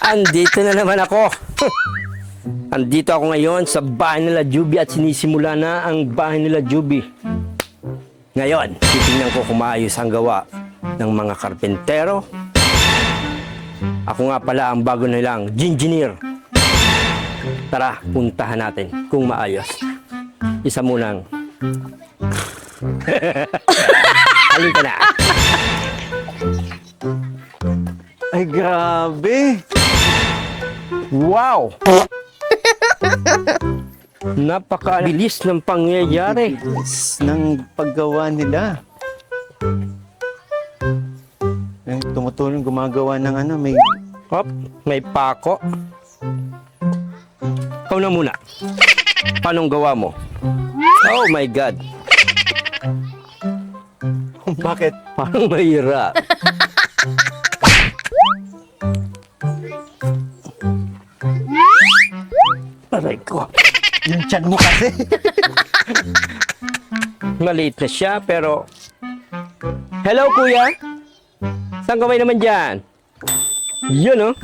Andito na naman ako. Andito ako ngayon sa bahay nila Juby at sinisimula na ang bahay nila Juby. Ngayon, titingnan ko kung maayos ang gawa ng mga karpentero. Ako nga pala ang bago nilang engineer. Tara, puntahan natin kung maayos. Isa munang. Halika na. Ay, grabe. Wow! Napakabilis ng pangyayari. Bilis ng paggawa nila. Ay, tumutulong gumagawa ng ano, may... Hop, may pako. Ikaw na muna. Paanong gawa mo? Oh my God. Bakit? Parang mahirap. Aray ko. Yung tiyan mo kasi. Maliit na siya pero... Hello kuya? Saan ka ba naman dyan? Yun oh.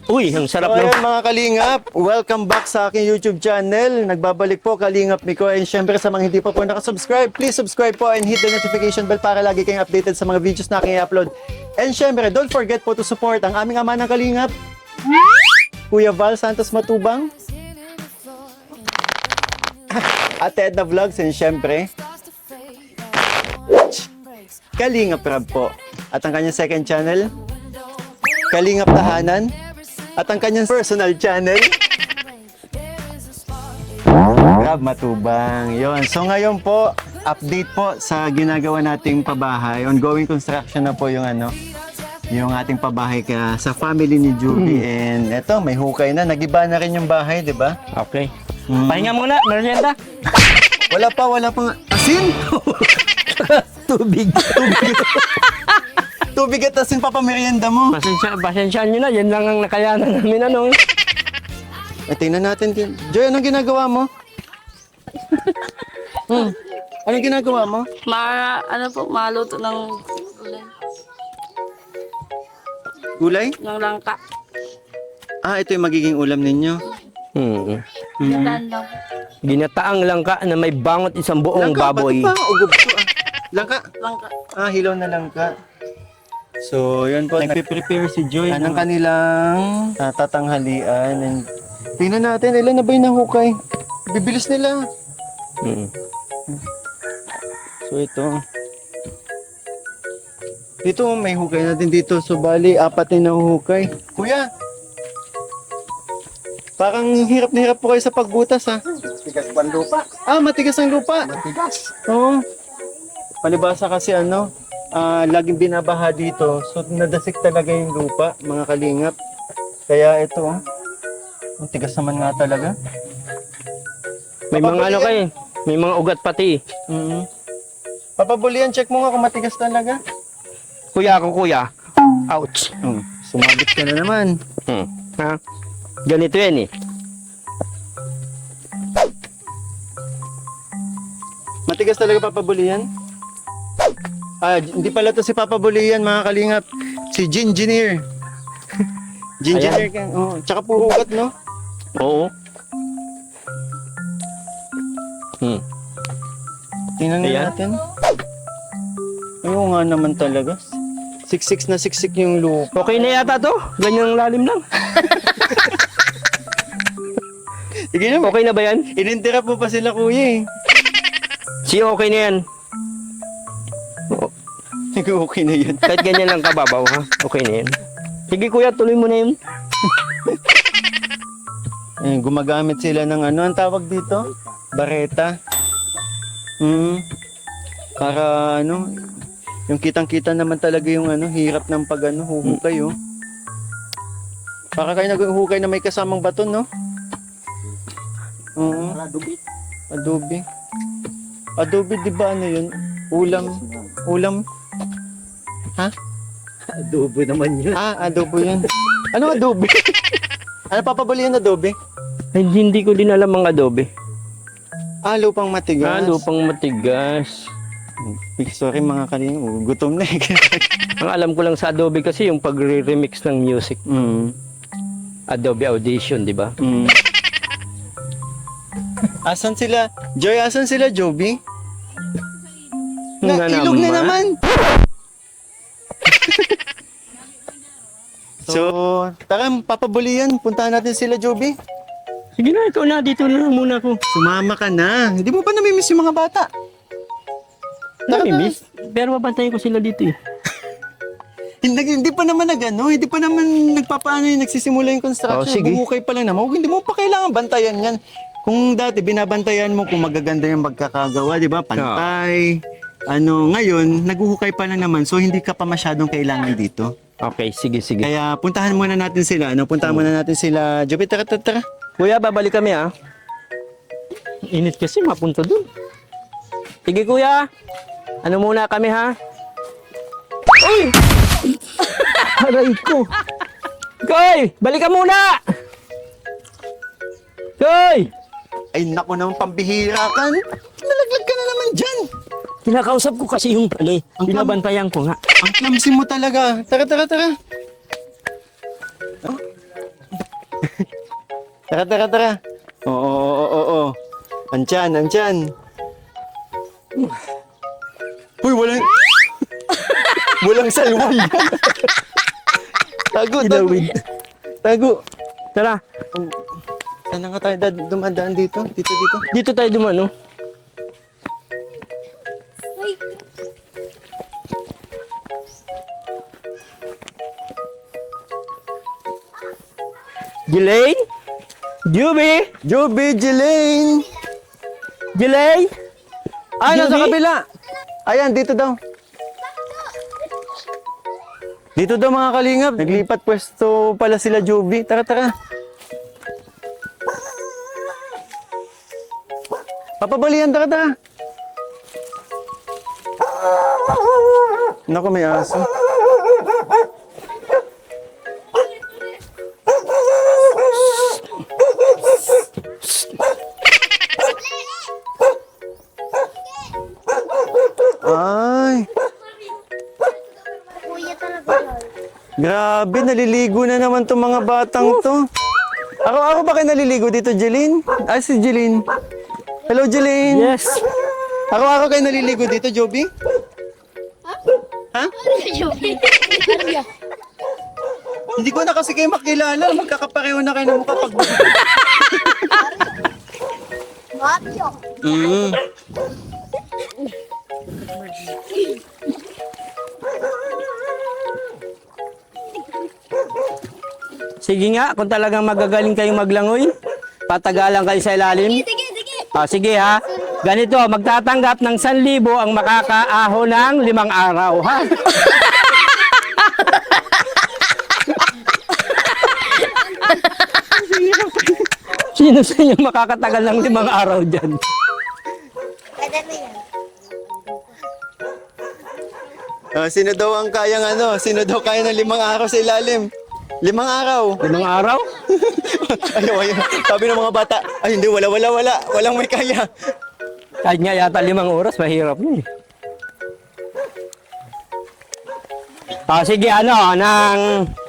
Uy, ang sarap So, ng... ayan, mga Kalingap, welcome back sa aking YouTube channel. Nagbabalik po, Kalingap Miko. And syempre sa mga hindi pa po nakasubscribe, please subscribe po and hit the notification bell para lagi kayong updated sa mga videos na aking i-upload. And syempre, don't forget po to support ang aming ama ng Kalingap, Kuya Val Santos Matubang, Ate Edna Vlogs, and syempre, Kalingap Rab po. At ang kanyang second channel, Kalingap Tahanan. At ang kanyang personal channel, Rab Matubang. Yon. So ngayon po, update po sa ginagawa nating pabahay. Ongoing construction na po yung ano, yung ating pabahay sa family ni Juby. And eto, may hukay na. Nagiba na rin yung bahay, di ba? Okay. Pahinga muna, merienda. Wala pa. Asin! Tubig. Tubig at asin pa pamerienda mo. Pasensyaan nyo na, yan lang ang nakayanan namin ano. Tingnan natin. Joy, anong ginagawa mo? Anong ginagawa mo? Maluto ng Gulay? ng langka. Ito yung magiging ulam ninyo. Tandaan lang. Ginataang langka na may bangot isang buong baboy. Ba't ba? Ugob to Langka? Langka. Hilaw na langka. So, yun po. Nagpe-prepare si Joy ng kanilang tatanghalian. And tingnan natin, ilan na ba yung nahukay? Bibilis nila. So, ito. Dito, may hukay natin dito. So, bali, 4 na nahuhukay. Kuya! Parang hirap na hirap po kayo sa pagbutas, ha? Matigas ang lupa. Matigas ang lupa. Matigas. Oo. Palibasa kasi laging binabaha dito. So, nadasik talaga yung lupa, mga Kalingap. Kaya ito, ang tigas naman nga talaga. May mga ano kayo, may mga ugat pati. Papabulian, check mo nga kung matigas talaga. Kuya ako kuya. Ouch. Sumabit ka na naman. Ha? Ganito yan eh. Matigas talaga papabulian? Hindi pala to si Papabulian, mga Kalingap. Si Gingineer. Gingineer ka. Tsaka puro ugat, no? Oo. Tingnan Ayan. natin. Oo nga naman talaga. Siksik na siksik yung lupa. Okay na yata to? Ganyang lalim lang. Sige na, Okay na ba yan? inintira po pa sila, kuya, eh. Si okay na yan. Okay na yun. Kahit ganyan lang kababaw ha. Okay na yan. Sige kuya, tuloy mo na yun. Gumagamit sila ng ang tawag dito? Bareta. Para yung kitang-kita naman talaga yung hirap ng huhukay, oh. Para kayo naghuhukay na may kasamang baton, no? Oo. Adobe. Adobe, di ba yun? Ulam. Ha? Adobo naman yun. Adobo yun. Ano adobe? Ano papabulian adobe? Ay, hindi ko din alam ang adobe. Lupang matigas. Lupang matigas. Big story mga kalinga. Gutom na eh. Ang alam ko lang sa Adobe kasi yung pagre-remix ng music. mm. Adobe Audition, di ba? Mm. Asan sila? Joy, asan sila, Joby? Ilog na naman. So, tara, papabulian. Puntahan natin sila, Joby. Sige na, ikaw na. Dito na lang muna ako. Sumama ka na. Hindi mo ba namimiss yung mga bata? Namimiss? Pero babantayan ko sila dito eh. Hindi pa naman hindi pa naman nagpapaano yung nagsisimula yung construction. Oh, sige. Buhukay pa lang naman. Hindi mo pa kailangan bantayan yan. Kung dati binabantayan mo kung magaganda yung magkakagawa, di ba? Pantay. Ngayon, naghuhukay pa lang naman. So, hindi ka pa masyadong kailangan dito. Okay, sige, sige. Kaya, puntahan muna natin sila. Puntahan muna natin sila. Joby, tara. Kuya, babalik kami ah. Init kasi, mapunta dun. Sige kuya, ano muna kami ha? Uy! Aray ko. Koy, balik ka muna! Koy! Ay, naku naman, pambihira ka. Nalaglag ka na naman dyan. Kinakausap ko kasi yung pali. Ang Binabantayan ko nga. Ang clumsy mo talaga. Tara. Oh. Tara. Oo. Andyan. Uy, walang salway. Tago. Tara, Saan nga tayo dumadaan dito? Dito. dito tayo dumano. Jelaine? Joby, Jelaine. Jelaine? Nasa Joby? kabila. Ayan, dito daw. Dito daw mga kalingap. Naglipat pwesto pala sila Joby. Tara. Papabalian, tara. Naku, may aso. Ay, grabe, naliligo na naman tong mga batang to. Ako ba kayo naliligo dito, Jeline? Si Jeline. Hello, Jeline. Yes. Ako kayo naliligo dito, Joby? Ha? Hindi ko na kasi kayo makilala. Magkakapareho na kayo ng mukha pag... Mm. Sige nga, kung talagang magagaling kayong maglangoy, patagalan kayo sa ilalim. Sige ha. Ganito, magtatanggap ng 1,000 ang makakaaho ng 5 araw, ha? Sino sa inyo makakatagal ng 5 araw dyan? Sino daw ang kayang Sino daw kaya ng 5 araw sa ilalim? 5 araw. 5 araw? Ayun. Sabi ng mga bata, ay hindi, wala. Walang may kaya. Kahit nga yata 5 oras, mahirap yun. Sige, ng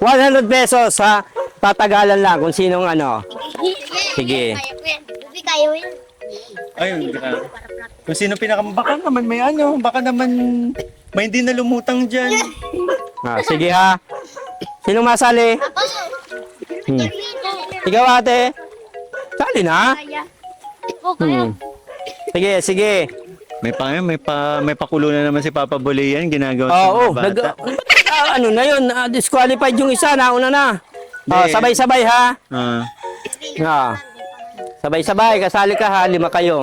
100 pesos sa tatagalan lang kung sinong Sige. Kaya mo yan. Ayun, grabe. Kung sino baka naman may baka naman may hindi na lumutang dyan. Sige ha. Sinong masali? Ikaw ate. Sali na. Sige. May pakulo na naman si Papa Bolian, ginagawa sa mga bata. Na yun, disqualified yung isa, nauna na. Sabay-sabay ha. Sabay-sabay, kasali ka ha, 5 kayo.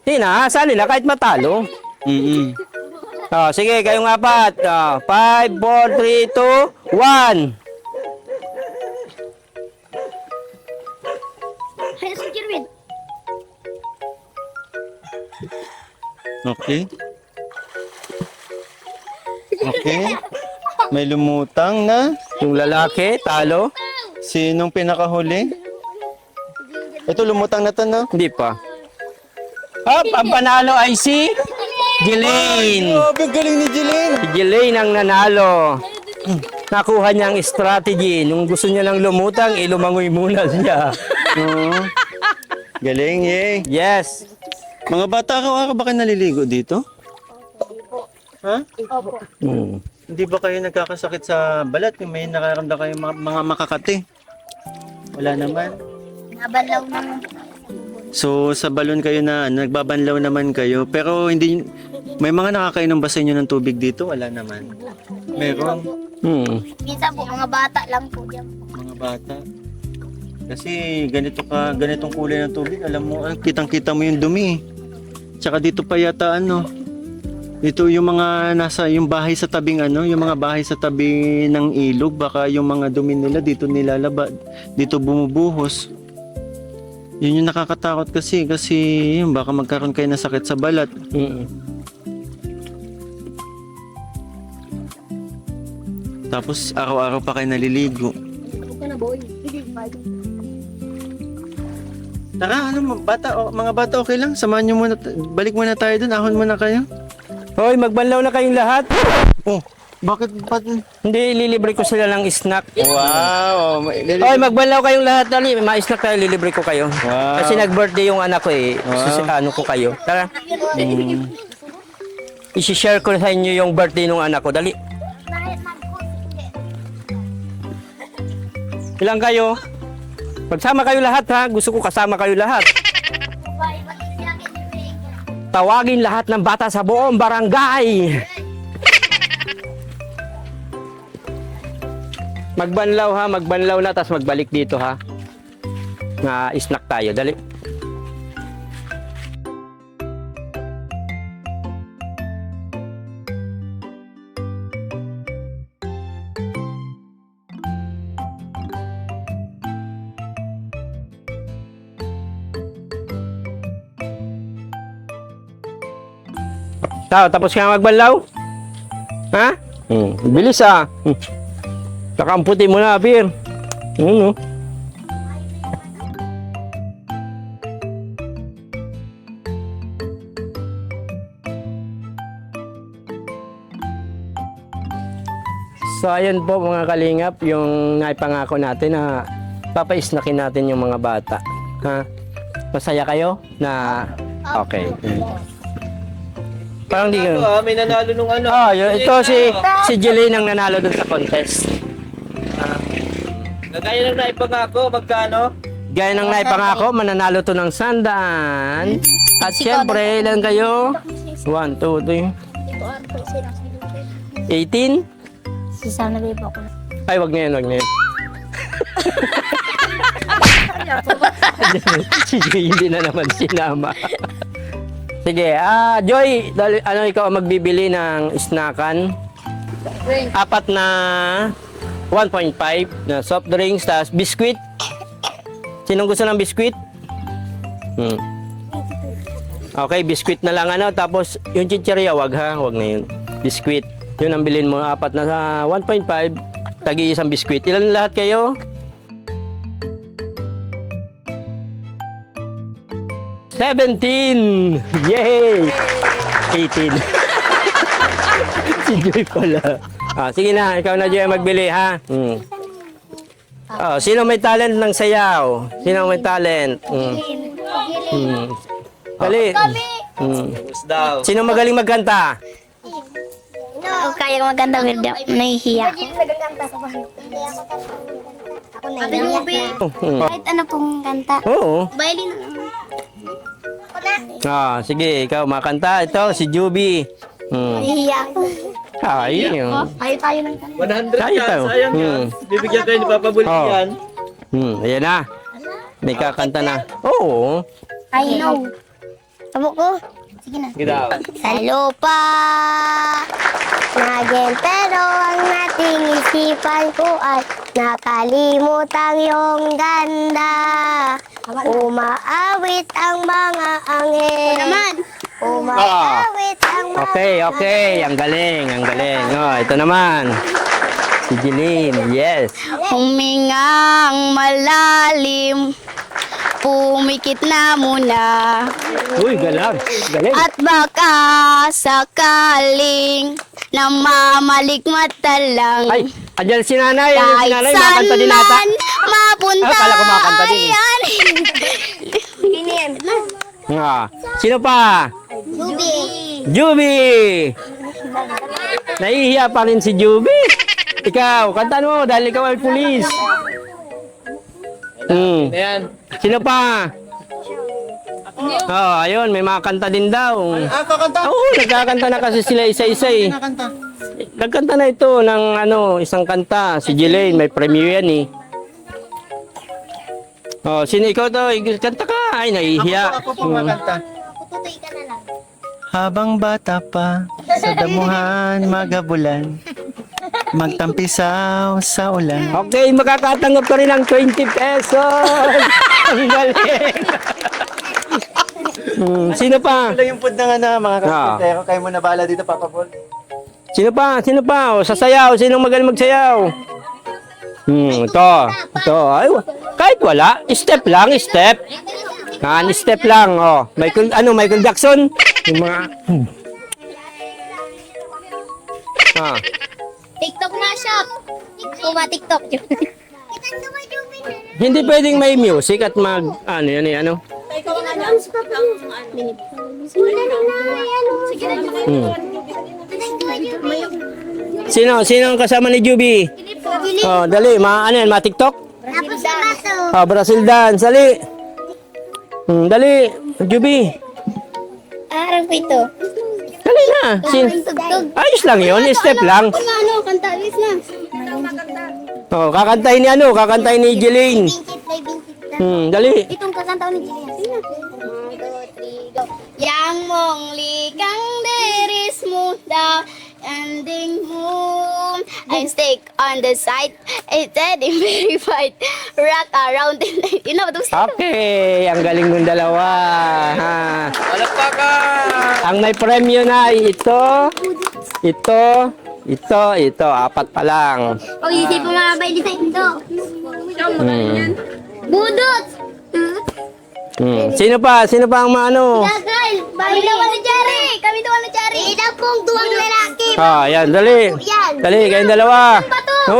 Tina, sali na kahit matalo. Sige, kayong 4. 5, 4, 3, 2, 1. Okay. May lumutang na. Yung lalaki, talo. Sinong pinakahuli? Ito, lumutang na to, no? Hindi pa. Ang panalo ay si Jelaine! Grabe, ang galing ni Jelaine. Si Jelaine ang nanalo. Nakuha niya ang strategy. Nung gusto niya nang lumutang, lumangoy muna siya. Oo. Galing, yay. Yes. Mga bata, araw-araw ba kayo naliligo dito? Ha? Hmm. Hindi ba kayo nagkakasakit sa balat? Yung may nakaramdam kayo mga makakati? Wala naman. Nabalaw naman. So, sa balon kayo na, nagbabanlaw naman kayo. Pero hindi, may mga nakakainom ba sa inyo ng tubig dito? Wala naman. Meron. Hmm. Minsan po, mga bata lang po yan. Mga bata. Kasi ganitong kulay ng tubig, alam mo, kitang-kita mo yung dumi. Tsaka dito pa yata dito yung mga yung bahay sa tabing yung mga bahay sa tabi ng ilog, baka yung mga dumi nila dito nilalaba, dito bumubuhos. Yun yung nakakatakot kasi yun, baka magkaroon kayo ng sakit sa balat. Hmm. Tapos araw-araw pa kayo naliligo. Tara, mga bata okay lang. Samahan nyo muna, balik muna tayo dun, ahon muna kayo. Hoy, magbanlaw na kayong lahat. Oh, bakit? Hindi, ililibre ko sila ng snack. Wow! Hoy, magbanlaw kayong lahat. Dali, ma-snack tayo, lilibre ko kayo. Wow. Kasi nag-birthday yung anak ko eh. Ano ko kayo. Tara. I-share ko sa inyo yung birthday ng anak ko. Dali. Ilang kayo? Magsama kayo lahat ha. Gusto ko kasama kayo lahat. Tawagin lahat ng bata sa buong barangay. Magbanlaw ha. Magbanlaw na. Tapos magbalik dito ha. Na snack tayo. Dali. Tapos ka magbanlaw? Ha? Bilis ah. Kakamputin mo na, Pir. Ano? So ayan po mga kalingap, yung naipangako natin na papaisnakin natin yung mga bata. Ha? Masaya kayo na okay. Parang di ka. May nanalo nung Ito si Jelaine ang nanalo dun sa contest. Nagaya ng naipangako, magkano? Gaya ng naipangako, mananalo to ng 100. At syempre, ilan kayo? 1, 2, 3, 18? Si Sana Bebo ako. Ay, wag na yan, wag na yan. Si Joy hindi na naman sinama. Sige, Joy, ikaw ang magbibili ng snackan? 4 na 1.5 na soft drinks, tapos biskuit. Sinong gusto ng biskuit? Okay, biskuit na lang tapos yung chichirya, wag na yun. Biskuit, yun ang bilhin mo, 4 na 1.5, tagi isang biskuit. Ilan lahat kayo? 17! Yay! 18. Si Joy pala. Sige na, ikaw na Joy magbili ha. Sino may talent ng sayaw? Sino may talent? Dali. Daw. Sino magaling magkanta? Ako kaya maganda, Wilda. Nahihiya ako. Ako nahihiya. Kahit ano pong kanta. Oo. Violin. Sige, ikaw makanta. Ito, si Juby. Nahihiya ako. Ayun. Ayaw tayo ng kanta. 100 Kaya ka, tayo. sayang yan. Bibigyan kayo ni Papa Bulian. Ayan na. May kakanta na. Oo. I know. Tabo ko. Sige na. Gitaw. Sa lupa, naging pero ang ating isipan ko ay nakalimutan yung ganda. Umaawit ang mga anghel. Umaawit ang mga Okay. Ang galing. Ito naman. Si Jeline. Yes. humingang malalim. pumikit na muna. Uy, galang. Galing. At baka sakaling namamalikmata lang. Ay, andyan si nanay. Andyan si Kahit nanay. saan Makanta din ata. man mapunta. Ah, kala ko makakanta din eh. Ayan. Sino pa? Juby! Nahihiya pa rin si Juby. Ikaw, kantaan mo dahil ikaw ay pulis. Ayan. Sino pa? Ayun, may mga kanta din daw. kakanta. Oo, nagkakanta na kasi sila isa-isa eh. Kakanta. Nagkanta na ito ng isang kanta. Si Jelaine, may premiere yan eh. Sino ikaw to? Kanta ka. Ay, nahihiya. Ako po kakanta. Habang bata pa, sa damuhan magabulan, magtampisaw sa ulan. Okay, makakatanggap ka rin ng 20 pesos. Ang galing. Sino pa? Wala yung food ng mga kapitero. Kayo mo na bala dito, Papa Paul. Sino pa? Sino pa? Sasayaw. Sinong magaling magsayaw? Ito. Ay, kahit wala. Step lang, step. Step lang. Michael Jackson? Yung mga... TikTok na shop. TikTok. Hindi pwedeng may music at ano. Sino ang kasama ni Juby? Dali, ma-TikTok? Tapos sa bato. Brazil dance, dali. Dali, Juby. Arang ko ito. Dali na. Ayos lang yun, step lang. Kanta, alis na. Kakantahin ni Jelaine. Dali. Itong kakantaw ni Jillian. 1, 2, 3, go. Yang mong likang deris mo daw ending moon. I'm stick on the side. It's very verified. Rock around the night. You know, those Okay, ang galing ng dalawa. Palakpakan! Ang may premyo na ay ito, 4 pa lang. oh, hindi pa mabay dito ito. Budot! Sino pa ang maano? Gagal! Kami daw ni Jerry! Ito pong duwang lalaki. Yan, dali. Dali, kayong dalawa. Ito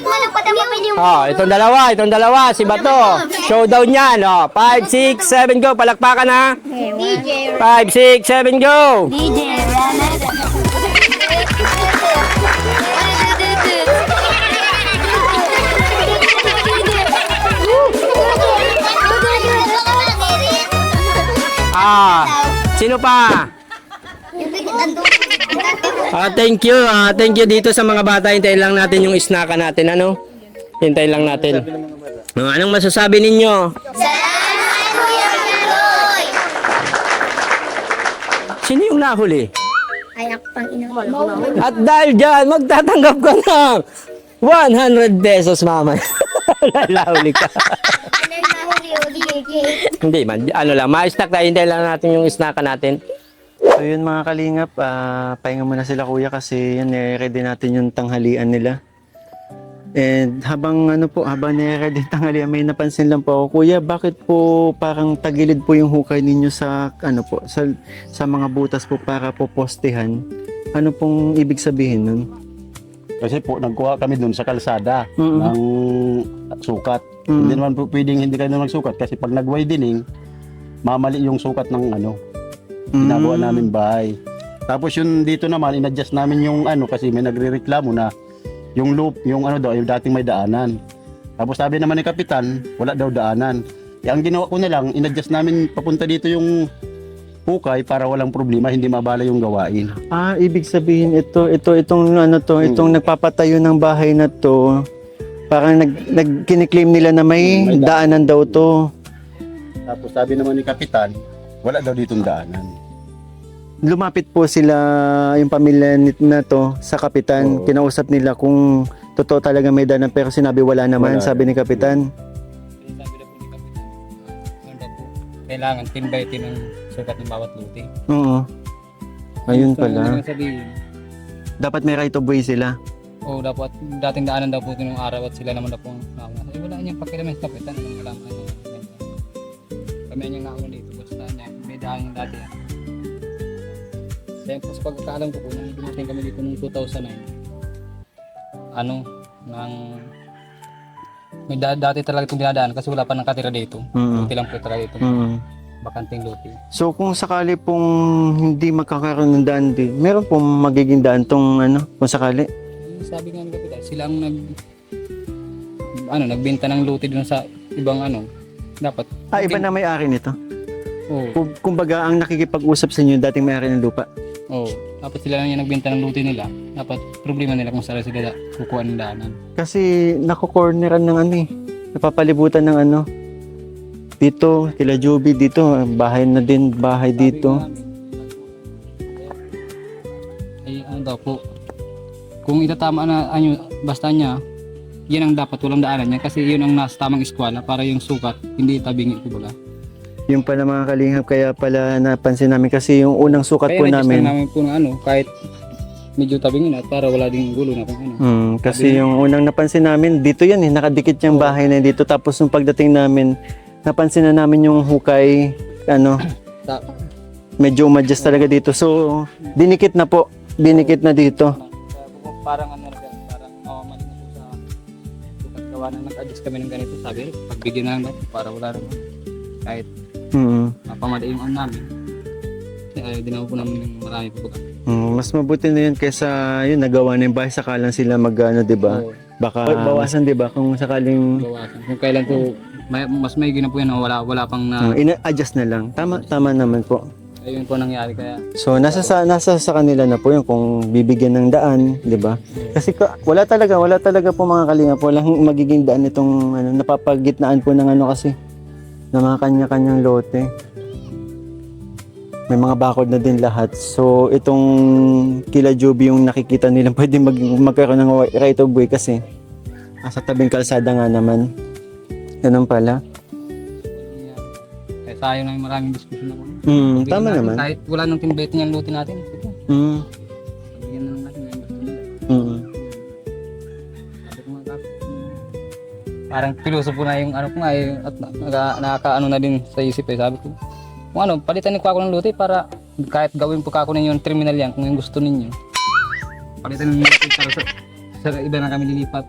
po nagpatapapin yung Itong dalawa, si Bato. Showdown yan, 5, 6, 7, go. Palakpakan na. 5, 6, 7, go. DJ Sino pa? Thank you. Thank you dito sa mga bata. Hintayin lang natin yung snacka natin, Hintayin lang natin. Anong masasabi ninyo? Sino yung nahuli? Ay, ako pang ina. At dahil dyan, magtatanggap ka ng 100 pesos, mama. Nahuli ka. Hindi man, ma-snack tayo. Hintayin lang natin yung snacka natin. So yun mga kalingap, pahinga muna sila kuya kasi yun, ready natin yung tanghalian nila. And habang nire-ready yung tanghalian, may napansin lang po ako, kuya, bakit po parang tagilid po yung hukay ninyo sa sa mga butas po para po postehan? Ano pong ibig sabihin nun? Kasi po, nagkuha kami dun sa kalsada Mhm. ng sukat. Mhm. Hindi naman po pwedeng hindi kayo magsukat kasi pag nag-widening, mamali yung sukat ng ginagawa namin bahay. Tapos yun dito naman, in-adjust namin yung kasi may nagre-reklamo na yung loop, yung yung dating may daanan. Tapos sabi naman ni Kapitan, wala daw daanan. Ang ginawa ko na lang, in-adjust namin papunta dito yung hukay para walang problema, hindi mabala yung gawain. Ibig sabihin itong nagpapatayo ng bahay na to, parang kiniklaim nila na may daanan daw to. Tapos sabi naman ni Kapitan, wala daw ditong daanan. Lumapit po sila, yung pamilya na to, sa Kapitan. Oo. Kinausap nila kung totoo talaga may daanan, pero sinabi wala naman, Wala. sabi ni Kapitan. Kailangan tin by tin ang sukat ng bawat luti. Oo. Ayun pala. Sabihin, Dapat may right of way sila. dapat dating daanan daw po ito nung araw at sila naman daw po nauna. Wala niyang pakialaman sa kapitan. Anong malaman niya. Kami yung nauna dito. Basta niya, may daan yung dati. Tapos pagkakaalam ko po, nung dumating kami dito noong 2009, may dati talaga itong dinadaan kasi wala pa nakatira dito. Luti lang po talaga ito. Bakanting luti. So kung sakali pong hindi magkakaroon ng daan din, meron pong magiging daan tong kung sakali? Sabi nga ng kapitan, sila ang nagbenta ng luti dun sa ibang dapat. Iba na may-ari nito? Oo. Kumbaga ang nakikipag-usap sa inyo dating may-ari ng lupa? Oo. Dapat sila lang yung nagbenta ng luti nila. Dapat problema nila kung saan sila kukuha ng daanan. Kasi nakokorneran ng napapalibutan ng dito, kila Joby dito, bahay na din, bahay dito. Ay, daw po. Kung itatama na, basta niya, yan ang dapat, walang daanan niya. Kasi yun ang nasa tamang eskwela para yung sukat, hindi tabingi ko baga. Yung pala mga kalingap, kaya pala napansin namin kasi yung unang sukat po namin. Kaya namin po ng kahit medyo tabingin at para wala ding gulo na kung Kasi yung unang napansin namin, dito yan nakadikit yung bahay na dito. Tapos nung pagdating namin, napansin na namin yung hukay, medyo umadjust talaga dito. So, dinikit na po. Dinikit na dito. Parang parang mawamali na po sa sukat gawa na nag-adjust kami ng ganito. Sabi, pagbigyan na lang daw para wala naman. Kahit mapamali yung namin. Ayaw din po namin yung marami po. Mas mabuti na yun kaysa yun, nagawa na yung bahay, saka lang sila di ba? Baka bawasan, di ba? Kung sakaling bawasan. Kung kailan po, mas may gina po yan na wala pang na... ina-adjust na lang. Tama naman po. Ayun po nangyari kaya. So nasa sa kanila na po yun kung bibigyan ng daan, 'di ba? Kasi wala talaga po mga kalingap, walang magiging daan itong napapagitnaan po ng kasi ng mga kanya-kanyang lote. May mga bakod na din lahat. So itong kila Joby yung nakikita nila pwede magkaroon ng right of way kasi sa tabing kalsada nga naman. Ganun pala. Kaya sayang na yung maraming diskusyon ako. Tama naman. Kahit wala nang tinbete niyang luti natin. Ito. Bigyan na lang natin yung gusto nila. Sabi ko nga, parang pilosopo na yung ko nga at nakakaano na din sa isip Sabi ko, kung palitan niyo ako ng luti para kahit gawin po ako ninyo yung terminal yan kung yung gusto ninyo. Palitan niyo yung luti para sa iba na kami lilipat.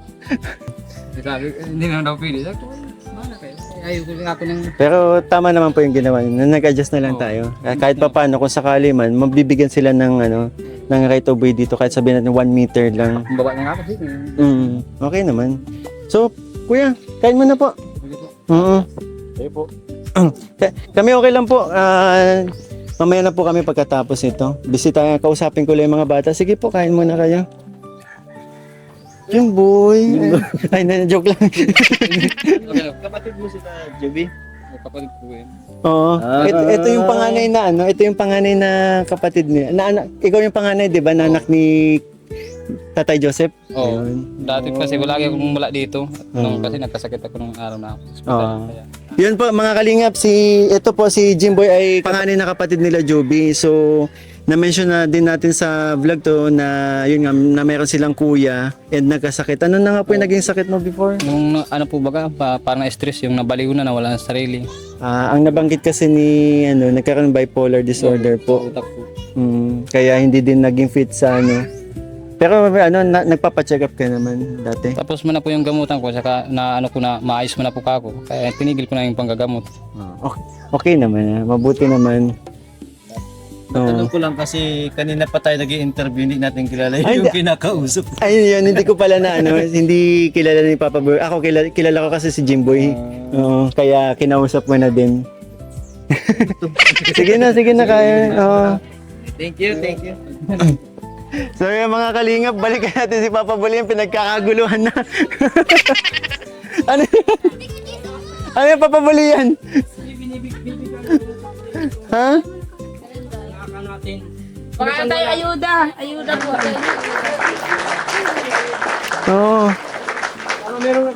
Sabi, hindi na daw pili. Sabi ko, mana kayo. Ayoko rin ako ng... Pero tama naman po yung ginawa niyo. Nag-adjust na lang tayo. Kahit pa paano, kung sakali man, mabibigyan sila ng ng right of way dito. Kahit sabihin natin 1 meter lang. Baba niya ako. Okay naman. So, kuya, kain mo na po. Kayo po. Kami okay lang po. Mamaya na po kami pagkatapos ito. Kausapin ko lang yung mga bata. Sige po, kain muna kayo. Yung boy. Ay, joke lang. Kapatid mo sila, Joby? Kapatid ko yun. Oo. Ito yung panganay na ito yung panganay na kapatid niya. Ikaw yung panganay, 'di ba? Na anak ni Tatay Joseph. Oo. Ayun. Dati kasi wala akong mula dito. Nung kasi nagkasakit ako nung araw na ako. Kaya, Yun po mga kalingap, ito po si Jimboy ay panganay na kapatid nila Joby. So na-mention na din natin sa vlog to na yun nga na meron silang kuya and nagkasakit. Ano na nga po yung naging sakit mo before? nung po baga, parang na-stress yung nabaliw na nawala ng sarili. Ang nabanggit kasi ni nagkaroon ng bipolar disorder po. Utak po. Kaya hindi din naging fit sa Pero nagpapa-check up ka naman dati. Tapos mo na po yung gamutan ko, saka na maayos mo na po ako. Kaya tinigil ko na yung panggagamot. Okay naman, mabuti naman. Tanong ko lang kasi kanina pa tayo nag-i-interview, hindi natin kilala yung kinakausap. Ayun yun, hindi ko pala hindi kilala ni Papa Boy. Ako kilala ko kasi si Jimboy. Kaya kinausap mo na din. Sige na kaya. Thank you. So yung mga kalingap, balikan natin si Papa Boy, yung pinagkakaguluhan na. Ano yung Papa Boy yan? Ha? Baka tayo ayuda. Ayuda po. Oo.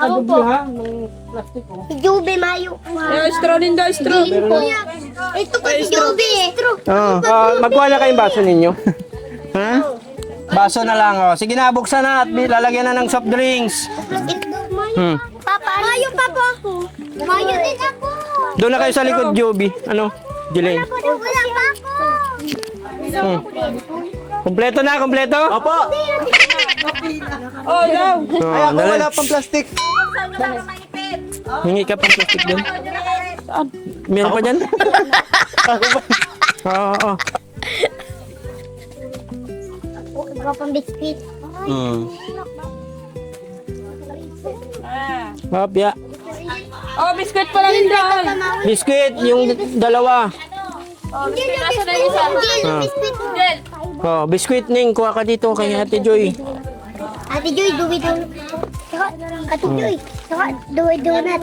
Ako po. Joby, mayo. Straw din daw, straw. Ito pa si Joby. Oo. Magkuha na kayong baso ninyo. Ha? Baso na lang, oh. Sige na, buksan na at lalagyan na ng soft drinks. Papa, mayo pa po ako. Mayo din ako. Doon na kayo sa likod, Joby. Ano? Jelaine. Wala pa ako. Kompleto na, kompleto? Opo! Oh, daw. Ay, ako dali. wala pang plastic. Hingi ka pang plastic doon. Meron pa dyan? Ako ba? Oo. Wala pang biscuit. Hopya. Oh, biscuit pala rin doon. Biscuit, yung dalawa. Oh, biscuit. Nasa na yung isa? Biscuit. Jel. Oh, biscuit Ning, kuha ka dito kay Ate Joy. Ate Joy, duwi donut. Saka, Ate Joy, saka duwi donut.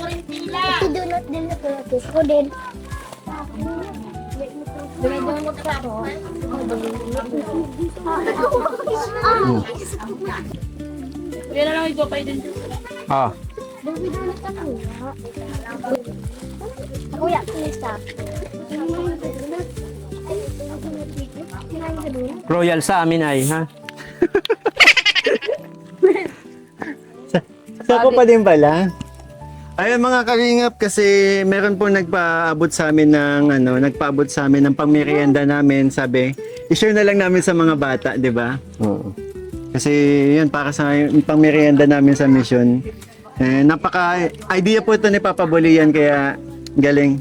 Ate donut din na ito. Ako din. Duwi donut sa ako. Yan na lang ito kayo din. Ah. Duwi donut sa ako. Kuya, isa. Royal sa amin ay, ha? Sa ako pa din pala. Ayun mga kalingap, kasi meron po nagpaabot sa amin ng pangmerienda namin, sabi, i-share na lang namin sa mga bata, 'di ba? Oo. Kasi yun para sa pangmerienda namin sa mission. Napaka-idea po ito ni Papa Bolian, kaya galing.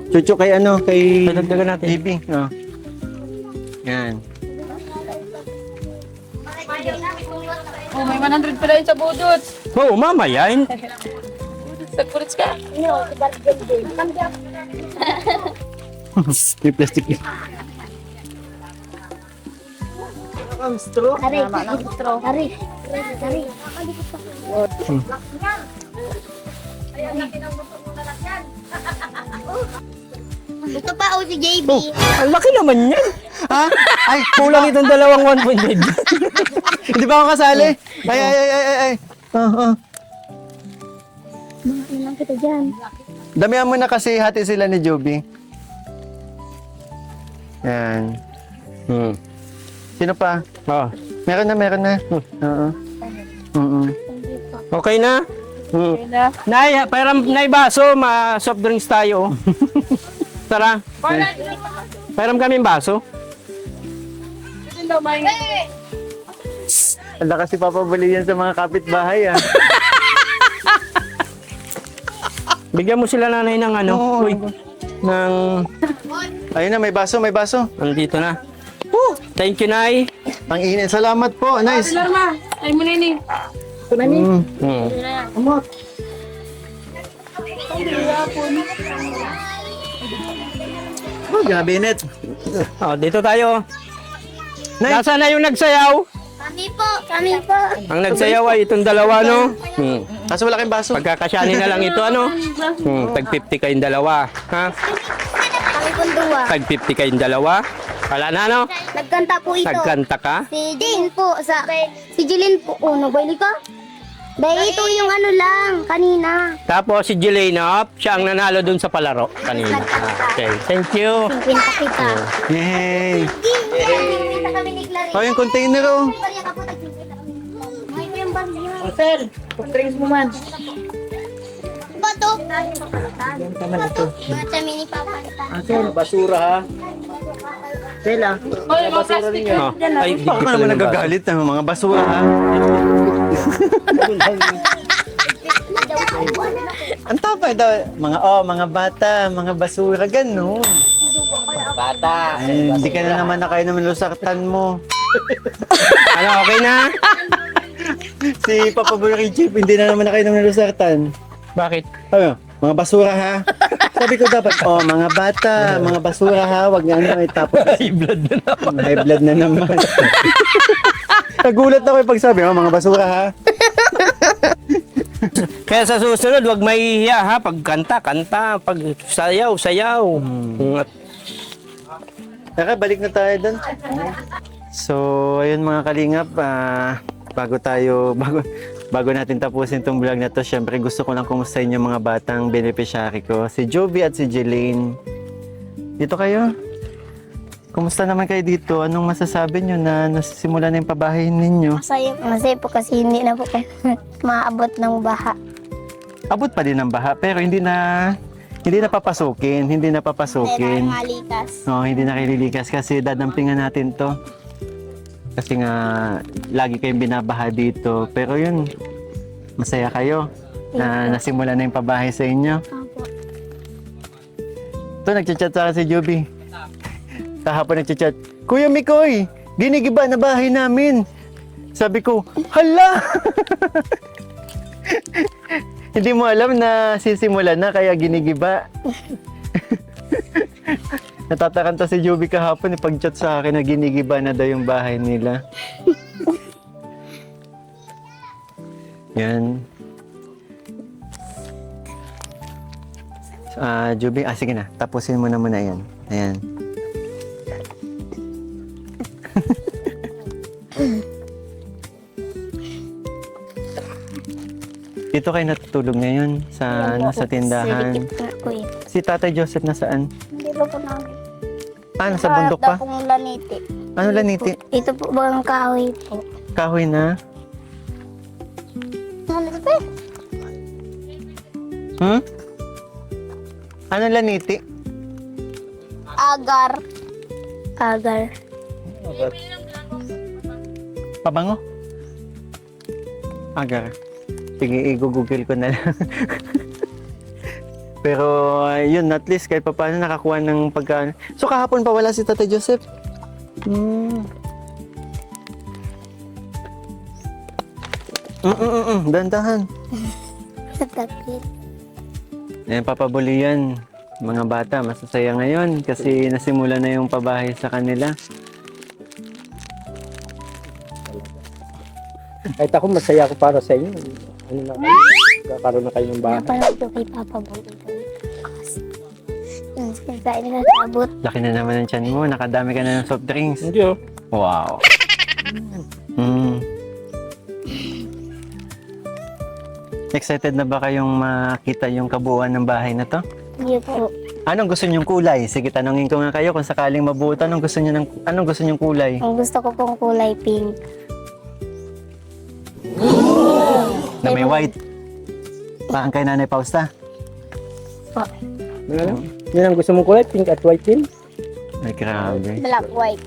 Chucho kay Dagdagan natin. Baby. Oh. Yan. Oh, may 100 pala yun sa budot. Oo, mamaya. Nagpurits ka. May plastic yun. Ari, Ari, Ari. Ito pa o si JB. Ang laki naman yan. Ha? Ay, Kulang itong dalawang 1.5. hindi ba ako kasali? Ay. Oh. Ano lang kita dyan? Damihan mo na kasi hati sila ni Joby. Yan. Sino pa? Oh. Meron na. Oo. Okay na? Nay, Nay baso, soft drinks tayo. Tara. Pairam kami baso. Ang lakas si Papa Bolian sa mga kapitbahay, ah. Bigyan mo sila nanay ng ano, Oo. uy, ng, Ayun na, may baso. andito na. Thank you, Nay. Ang init. Salamat po. Nice. Larma. Ay mo nini. Mm. Oh, grabe init. Oh, dito tayo. Nay. Nasaan na yung nagsayaw? Kami po. Ang nagsayaw ay itong dalawa, no? Kaso wala kayong baso. Pagkakasyanin na lang ito, ano? Tag 50 kayong dalawa. Ha? Kami po dua. Tag 50 kayong dalawa. Wala na, no? Nagkanta po ito. Nagkanta ka? Si Jane po si Jeline po. Oh, nagbayli ka? Dahil ito yung ano lang, kanina. Tapos si Jelaine, siya ang nanalo dun sa palaro kanina. Okay, thank you. Pinta kita. Yay. Pinta kami ni Clarice. Oh, yung container, oh. May yung bagyo. Sir, drinks mo man. Bato. Bato. Bato mini papalitan. Basura, ha? Tela. Oh, yung mga plastic. Oh, ay, di Baka pala naman yung baso. nagagalit ng mga basura, ha? Ang tapay daw, mga bata, mga basura, ganun. Bata. Ay, hindi ka na naman nakainom ng lusartan mo. Ano, okay na? Si Papa Boy Chip, hindi na naman nakainom ng lusartan. Bakit? Ano? Mga basura, ha? Sabi ko dapat, mga bata, mga basura, ha? Wag nga ano, tapos High blood na naman. high blood na naman. Nagulat ako pag sabi, mga basura, ha? Kaya sa susunod, wag mahihiya, ha? Pag kanta, pag sayaw. At Tara, balik na tayo doon. So, ayun mga kalingap, bago natin tapusin itong vlog na to, syempre gusto ko lang kumustahin yung mga batang beneficiary ko, si Joby at si Jelaine. Dito kayo. Kumusta naman kayo dito? Anong masasabi nyo na nasisimula na yung pabahay ninyo? Masaya po kasi hindi na po kayo maabot ng baha. Abot pa din ng baha, pero hindi na papasukin. Hindi na Kaya papasukin. malikas. No, hindi na kililikas kasi dadampingan natin to. Kasi nga, lagi kayong binabaha dito. Pero yun, masaya kayo na nasimula na yung pabahay sa inyo. Opo. Ito, nagchat-chat sa akin si Joby. Kahapon nagchat-chat, Kuya Mikoy, ginigiba na bahay namin. Sabi ko, hala! Hindi mo alam na sisimula na kaya ginigiba. Natatakanta si Joby kahapon, pag-chat sa akin na ginigiba na daw yung bahay nila. Yan. Joby, sige na, tapusin mo na muna yan. Ayan. Dito kayo natutulog ngayon sa, sa tindahan. Silipit na po eh. Si Tatay Joseph nasaan? Hindi po po namin. Sa bundok pa? Daw pong laniti. Ano laniti? Ito po bang kahoy po? Kahoy na? Ano po? Hmm? Ano laniti? Agar. Agar. Pabango? Agar. Sige, i-google ko na lang. Pero yun, at least kahit pa paano nakakuha ng pagkaan. So kahapon pa wala si Tatay Joseph? Dandahan. Natakit. Ayan, papabuli yan. Mga bata, masasaya ngayon kasi nasimula na yung pabahay sa kanila. Kahit ako, masaya ako para sa inyo. Ano na kayo? Kakaroon na kayo ng bahay. Napanood ko kay Papa Boy. Yung sinasain nila sabot. Laki na naman ng tiyan mo, nakadami ka na ng soft drinks. Hindi oh. Wow. Excited na ba kayong makita yung kabuuan ng bahay na to? Hindi po. Anong gusto niyong kulay? Sige, tanongin ko nga kayo kung sakaling mabuo, anong gusto niyong kulay? Ang gusto ko pong kulay pink. Na may white. Parang kay Nanay Pausta. Po. Ano? Yan ang gusto mong kulay, pink at white din. Ay, grabe. Black white.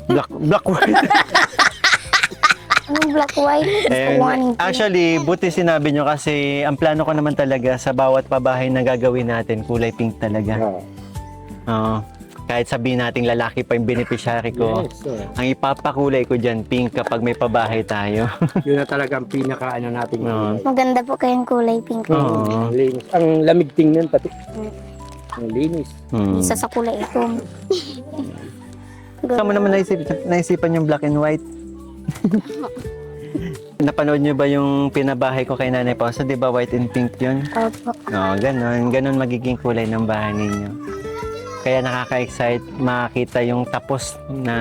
Black white. Anong black white? Gusto ko nga ng pink. Actually, buti sinabi nyo kasi ang plano ko naman talaga sa bawat pabahay na gagawin natin, kulay pink talaga. Oo. Kahit sabihin nating lalaki pa yung beneficiary ko, Yes. ang ipapakulay ko dyan, pink kapag may pabahay tayo. Yun na talaga ang pinaka-ano natin. Oo. Maganda po kayong kulay pink. Oo. Ang linis. Ang lamig tingnan pati. Ang linis. Hmm. Isa sa kulay itim. Saan mo naman naisipan yung black and white? Napanood nyo ba yung pinabahay ko kay Nanay Pausa? Di ba white and pink yun? Opo. Oo, ganun. Ganun magiging kulay ng bahay ninyo. Kaya nakaka-excite makita yung tapos na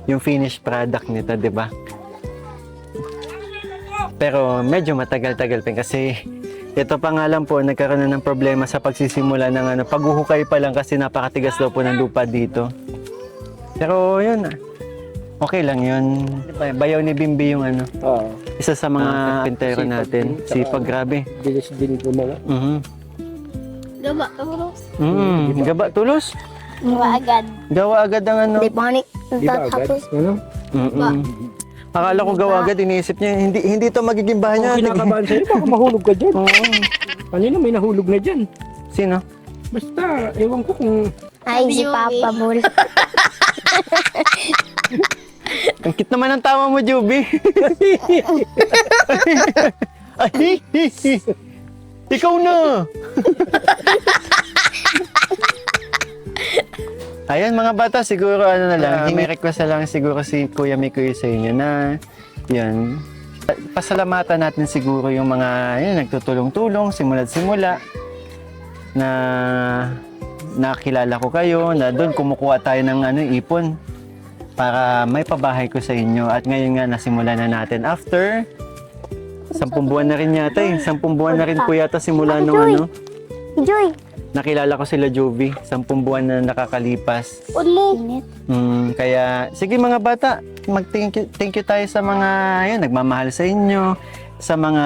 yung finished product nito, di ba? Pero medyo matagal-tagal pa kasi ito pa nga lang po, nagkaroon na ng problema sa pagsisimula ng paghuhukay pa lang kasi napakatigas daw po ng lupa dito. Pero yun, okay lang yun. Bayaw ni Bimbi yung Oo. isa sa mga pintero sipag natin. din, tsaka- Sipag, grabe. Bilis din gumawa. Gaba, gaba. Gaba, tulos. Gawa agad. Gawa agad ang Hindi pa ni Di ba agad? tapos. Ano? Akala ko gawa agad, iniisip niya, hindi to magiging bahay Kung niya. kinakabahan sa'yo, baka mahulog ka dyan. Oo. Kanina may nahulog na dyan. Sino? Basta, ewan ko kung... Ay, si Papa Bull. Ang cute naman ang tawa mo, Juby. Ay, ikaw na. Ayan mga bata, siguro ano na lang, may request na lang siguro si Kuya Mikoy sa inyo na yun, pasalamatan natin siguro yung mga yun, nagtutulong-tulong, simula't simula na nakilala ko kayo, na doon kumukuha tayo ng ipon para may pabahay ko sa inyo at ngayon nga nasimula na natin after 10 buwan na rin yata 10 buwan na rin po yata simula nung Joy. Nakilala ko sila Joby, 10 buwan na nakakalipas. Un mo. Kaya, sige mga bata, thank you tayo sa mga yan, nagmamahal sa inyo, sa mga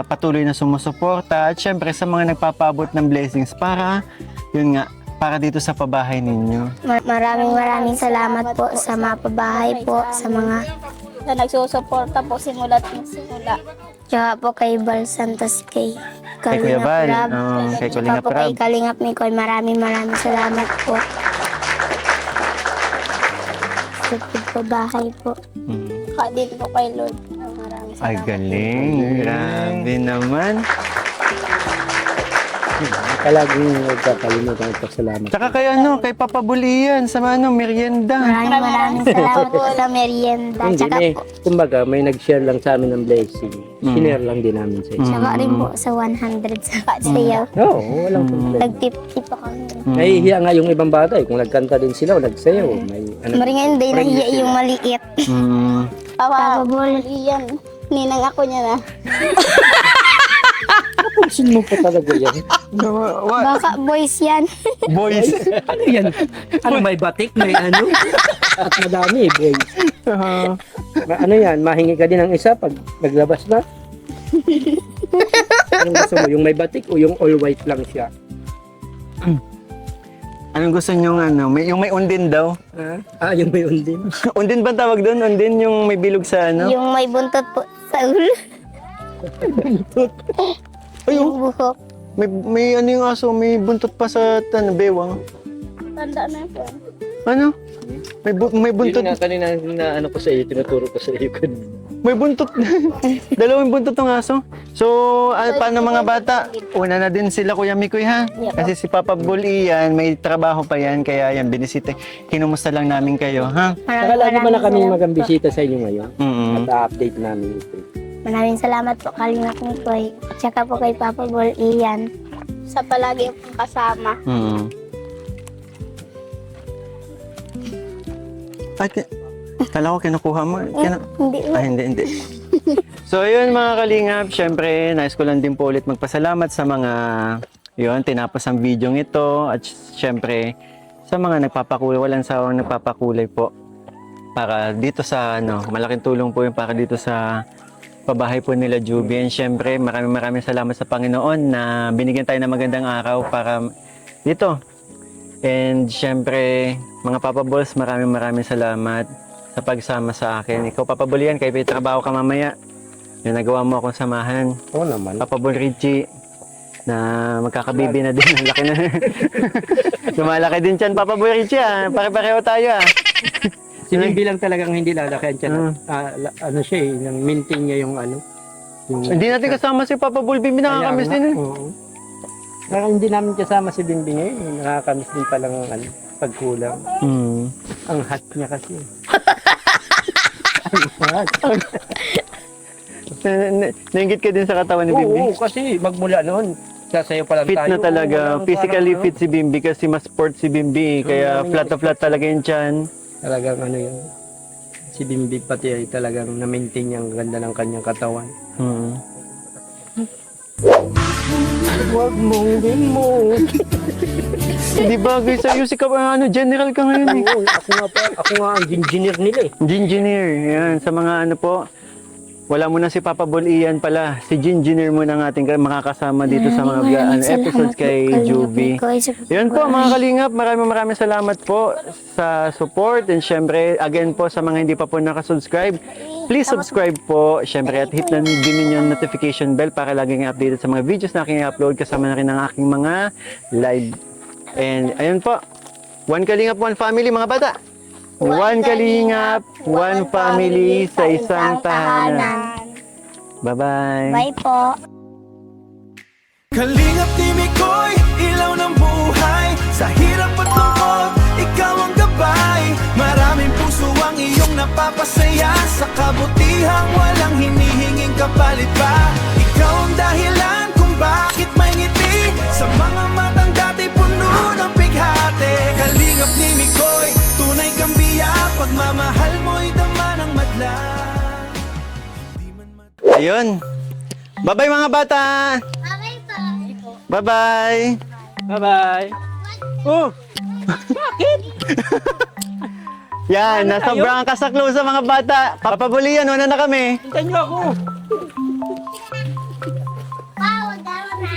patuloy na sumusuporta, at syempre sa mga nagpapaabot ng blessings para, yun nga, para dito sa pabahay ninyo. Maraming salamat po sa mga pabahay po, sa mga Na nagsusuporta po simula't simula. tsaka po kay Bal Santos, kay Kay Kuya Bal, Rab, kay tsaka Kalingap po kay Rab. Kalingap Mikoy. Maraming salamat po. Sa pabahay po. Din po kay Lord. Maraming Ay, salamat. galing. Grabe naman. Palaging nagkakalimutan at pasalamat. Tsaka kay kay Papa Bulian sa merienda. Maraming salamat po sa merienda. Hindi Tsaka eh. po, Kumbaga, may nag-share lang sa amin ng blessing. Sinare lang din namin sa inyo. tsaka rin po sa 100 sa sayaw. Oo, walang problema. Nagtip-tip pa kami. Nahihiya nga yung ibang bata kung nagkanta din sila o nagsayaw. May ano. Maringa hindi, nahiya yung maliit. Papa, Papa Bol. Iyan. Ninang ako niya na. Sino mo pa talaga yan? Baka boys yan. Boys. Ano yan? Ano, may batik, may ano? At madami eh, boy. Ano yan? Mahingi ka din ng isa pag naglabas na? Anong gusto mo? Yung may batik o yung all white lang siya? Anong gusto nyo yung may undin daw? Yung may undin. Undin ba tawag doon? Undin yung may bilog sa Yung may buntot po sa ulo. Yung buhok. May yung aso, may buntot pa sa bewang. Tanda na po. Ano? May buntot. Yun nga kanina na ano ko sa iyo, tinuturo ko sa iyo. May buntot. Dalawang buntot ng aso. So, paano mga bata? Una na din sila Kuya Mikoy ha? Kasi si Papa Bulian, may trabaho pa yan. Kaya yan, binisita. Kinumusta lang namin kayo, ha? Saka lagi mo na kami magambisita sa inyo ngayon. Mm-mm. At update namin ito. Maraming salamat po Kalingap Mikoy. Tsaka po kay Papa Bol Ian. Sa palagi akong kasama. Mm. Ay, kala ko kinukuha mo. Hindi po. Ay, hindi. So, yun mga kalingap. Syempre, nais ko lang din po ulit magpasalamat sa mga tinapos ang video ito. At syempre, sa mga nagpapakulay, walang sawang nagpapakulay po. Para dito sa, malaking tulong po yung para dito sa pabahay po nila Juby. And syempre, maraming salamat sa Panginoon na binigyan tayo ng magandang araw para dito. And syempre, mga Papa Balls, maraming salamat sa pagsama sa akin. Ikaw, Papa Bulian, kayo trabaho ka mamaya. Yung nagawa mo akong samahan. Oo naman. Papa Bol Richie, na magkakabibi na din. Ang laki na. Lumalaki din dyan, Papa Bol Richie. Pare-pareho tayo. Si Bimbi lang talagang hindi lalaki siya. Ano siya yung maintain niya yung ano. Hindi natin kasama si Papa Bol. Bimbi nakakamiss din. Oo. Hindi namin kasama si Bimbi ngayon. Nakakamiss din palang ano, pagkulang. Ang hot niya kasi. Nainggit ka din sa katawan ni Bimbi? Oo, kasi magmula noon, sasayaw pa lang Fit tayo. na talaga. Walang Physically parang, fit si Bimbi kasi mas sport si Bimbi. Kaya flat na flat talaga yung tiyan. Talagang ano yun. Si Bimbi pati ay talagang na-maintain niya ang ganda ng kanyang katawan. Huwag mong mo. Di bagay sa'yo si general ka ngayon eh. Oo, ako nga ang engineer nila eh. Engineer, yan. Sa mga ano po, wala muna si Papa Bol Ian pala. Si engineer muna ng ating makakasama dito sa mga episodes kay Juby. Yun po mga kalingap, maraming salamat po sa support. And syempre, again po sa mga hindi pa po nakasubscribe, please subscribe po. Syempre, at hit na din ninyo yung notification bell para laging updated sa mga videos na aking i-upload kasama na rin ng aking mga live. And ayun po, one kalingap, one family mga bata. One kalingap, one family sa isang tahanan. Bye-bye. Bye po. Kalingap ni Mikoy, ilaw ng buhay. Sa hirap at lungkot, ikaw ang gabay. Maraming puso ang iyong napapasaya. Sa kabutihang walang hinihinging kapalit pa. Ikaw ang dahilan kung bakit may ngiti. Sa mga matang dati puno ng bighati. Kalingap ni Mikoy, tunay kang biyak. Pagmamahal mo'y dama ng madla. Ayun. Bye-bye mga bata. Bye po. Bye-bye. Bye-bye. Oh, Yan, nasa branca sa close sa mga bata. Papabulian, una na kami. hintayin niyo ako. Wow, daro na.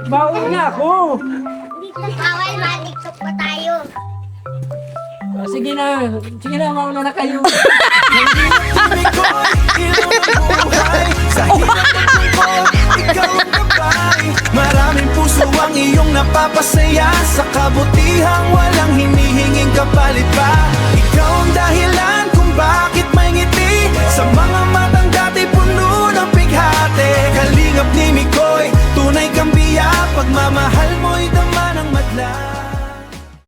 Bawi nga ako. Bawal ma-tiktok pa tayo. Sige na, mauna na kayo. Tuloy ko'y ilaw ng buhay. Sa hirap at lungkot, ikaw ang gabay. Maraming puso ang iyong napapasaya. Sa kabutihang walang hinihinging kapalit pa. Ikaw ang dahilan kung bakit may ngiti sa mga